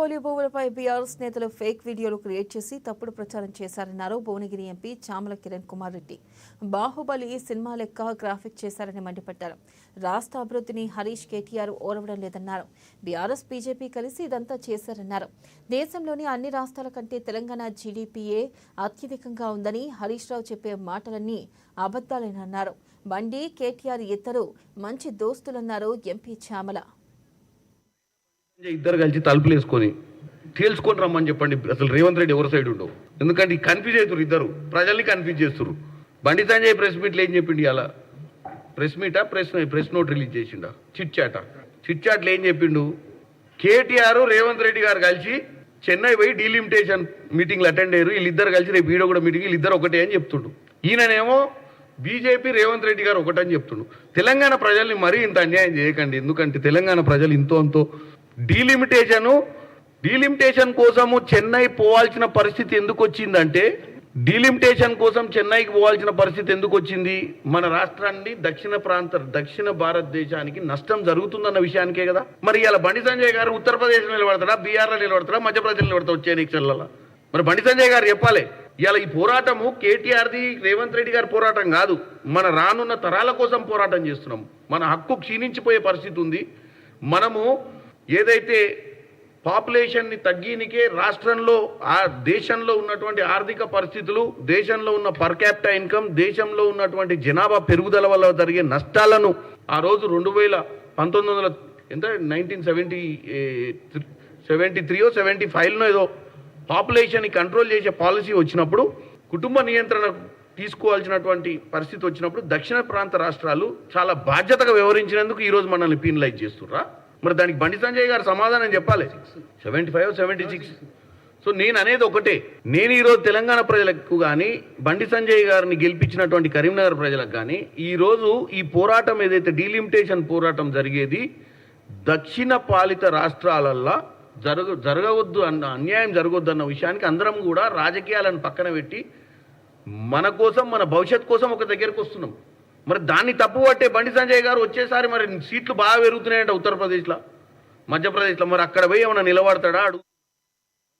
Polio భూములపై BRS నేతలు fake వీడియోలు క్రియేట్ చేసి తప్పుడు ప్రచారం చేశారన్నారు భువనగిరి ఎంపీ చామల కిరణ్ కుమార్ రెడ్డి. బాహుబలి సినిమా లెక్క గ్రాఫిక్ చేశారని మండిపడ్డారు. రాష్ట్ర అభివృద్ధిని హరీష్ కేటీఆర్ ఓరవడం లేదన్నారు. బీఆర్ఎస్ బీజేపీ కలిసి ఇదంతా చేశారన్నారు. దేశంలోని అన్ని రాష్ట్రాల కంటే తెలంగాణ జీడీపీఏ అత్యధికంగా ఉందని హరీష్ రావు చెప్పే మాటలన్నీ అబద్దాలేనన్నారు. బండి కేటీఆర్ ఇద్దరు మంచి దోస్తులన్నారు ఎంపీ చామల. ఇద్దరు కలిసి తలుపులు వేసుకొని తేల్చుకొని రమ్మని చెప్పండి. అసలు రేవంత్ రెడ్డి ఎవరి సైడ్ ఉండవు. ఎందుకంటే కన్ఫ్యూజ్ అవుతారు, ఇద్దరు ప్రజల్ని కన్ఫ్యూజ్ చేస్తారు. బండి సంజయ్ ప్రెస్ మీట్లు ఏం చెప్పిండి? అలా press meetha press note release చేసిండా? చిట్ చాట్లు ఏం చెప్పిండు? కేటీఆర్ రేవంత్ రెడ్డి గారు కలిసి చెన్నై పోయి డీలిమిటేషన్ మీటింగ్లు అటెండ్ అయ్యారు. వీళ్ళిద్దరు కలిసి రేపు వీడియో కూడా మీటింగ్ వీళ్ళిద్దరు ఒకటే అని చెప్తుండు. ఈయననేమో బీజేపీ రేవంత్ రెడ్డి గారు ఒకటని చెప్తుండు. తెలంగాణ ప్రజల్ని మరీ ఇంత అన్యాయం చేయకండి. ఎందుకంటే తెలంగాణ ప్రజలు ఇంతో డీలిమిటేషన్ కోసము చెన్నై పోవాల్సిన పరిస్థితి ఎందుకు వచ్చిందంటే, డీలిమిటేషన్ కోసం చెన్నైకి పోవాల్సిన పరిస్థితి ఎందుకు వచ్చింది? మన రాష్ట్రాన్ని దక్షిణ భారతదేశానికి నష్టం జరుగుతుందన్న విషయానికే కదా. మరి ఇలా బండి సంజయ్ గారు ఉత్తరప్రదేశ్లో నిలబడతాడా, బీహార్లో నిలబడతాడా, మధ్యప్రదేశ్లో నిలబడతా వచ్చే ఎన్నికలలో? మరి బండి సంజయ్ గారు చెప్పాలి. ఇలా ఈ పోరాటము కేటీఆర్ది రేవంత్ రెడ్డి గారి పోరాటం కాదు, మన రానున్న తరాల కోసం పోరాటం చేస్తున్నాం. మన హక్కు క్షీణించిపోయే పరిస్థితి ఉంది. మనము ఏదైతే పాపులేషన్ని తగ్గినికే రాష్ట్రంలో దేశంలో ఉన్నటువంటి ఆర్థిక పరిస్థితులు, దేశంలో ఉన్న పర్ క్యాపిటల్ ఇన్కమ్, దేశంలో ఉన్నటువంటి జనాభా పెరుగుదల వల్ల జరిగే నష్టాలను ఆ రోజు 1973 ఏదో పాపులేషన్ని కంట్రోల్ చేసే పాలసీ వచ్చినప్పుడు, కుటుంబ నియంత్రణ తీసుకోవాల్సినటువంటి పరిస్థితి వచ్చినప్పుడు దక్షిణ ప్రాంత రాష్ట్రాలు చాలా బాధ్యతగా వ్యవహరించినందుకు ఈరోజు మనల్ని పీనలైజ్ చేస్తుర్రా? మరి దానికి బండి సంజయ్ గారు సమాధానం చెప్పాలి. 75, 76. సో నేను అనేది ఒకటే, నేను ఈరోజు తెలంగాణ ప్రజలకు కానీ, బండి సంజయ్ గారిని గెలిపించినటువంటి కరీంనగర్ ప్రజలకు కానీ, ఈరోజు ఈ పోరాటం ఏదైతే డీలిమిటేషన్ పోరాటం జరిగేది దక్షిణ పాలిత రాష్ట్రాలల్లో జరగవద్దు అన్న, అన్యాయం జరగవద్దు అన్న విషయానికి అందరం కూడా రాజకీయాలను పక్కన పెట్టి మన కోసం, మన భవిష్యత్ కోసం ఒక దగ్గరకు వస్తున్నాం. మరి దాన్ని తప్పు పట్టే బండి సంజయ్ గారు వచ్చేసారి మరి సీట్లు బాగా పెరుగుతున్నాయంట ఉత్తరప్రదేశ్లో, మధ్యప్రదేశ్లో. మరి అక్కడ పోయి ఏమైనా నిలబడతాడా?